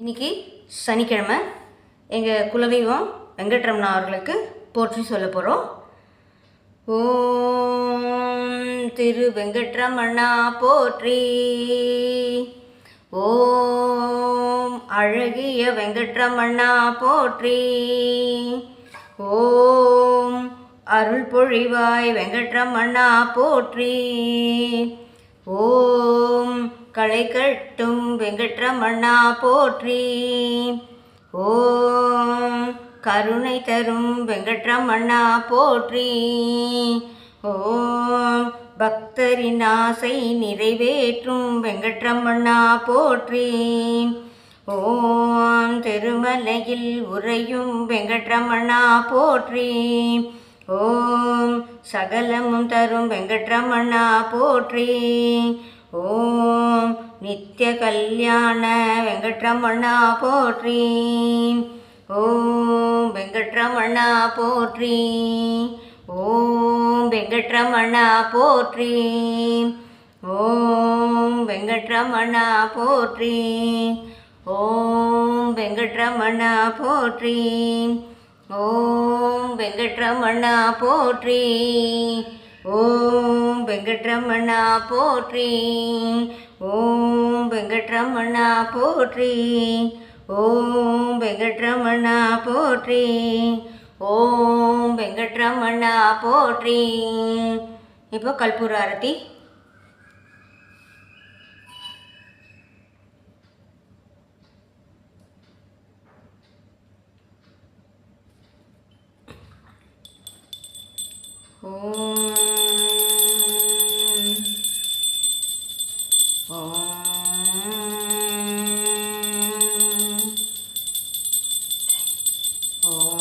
இன்றைக்கி சனிக்கிழமை எங்கள் குலதெய்வம் வெங்கட்ரமணா அவர்களுக்கு போற்றி சொல்ல போகிறோம். ஓம் திரு வெங்கட்ரமணா போற்றி, ஓம் அழகிய வெங்கட்ரமணா போற்றி, ஓம் அருள் பொழிவாய் வெங்கட்ரமணா போற்றி, ஓம் களை கட்டும் வெங்கட்ரமணா போற்றி, ஓம் கருணை தரும் வெங்கட்ரமணா போற்றி, ஓம் பக்தரின் ஆசை நிறைவேற்றும் வெங்கட்ரமணா போற்றி, ஓம் திருமலையில் உறையும் வெங்கட்ரமணா போற்றி, ஓம் சகலமும் தரும் வெங்கட்ரமணா போற்றி, ஓம் நித்திய கல்யாண வெங்கட்ரமணா போற்றி, ஓம் வெங்கட்ரமணா போற்றி, ஓம் வெங்கட்ரமணா போற்றி, ஓம் வெங்கட்ரமணா போற்றி, ஓம் வெங்கட்ரமணா போற்றி, ஓம் வெங்கட்ரமணா போற்றி, ஓம் வெங்கட்ரமணா போற்றி, ஓம் வெங்கட்ரமணா போற்றி, ஓம் வெங்கட்ரமணா போற்றி, ஓம் வெங்கட்ரமணா போற்றி. இப்போ கற்பூர ஆரத்தி. ஓம் ஓம் ஓம்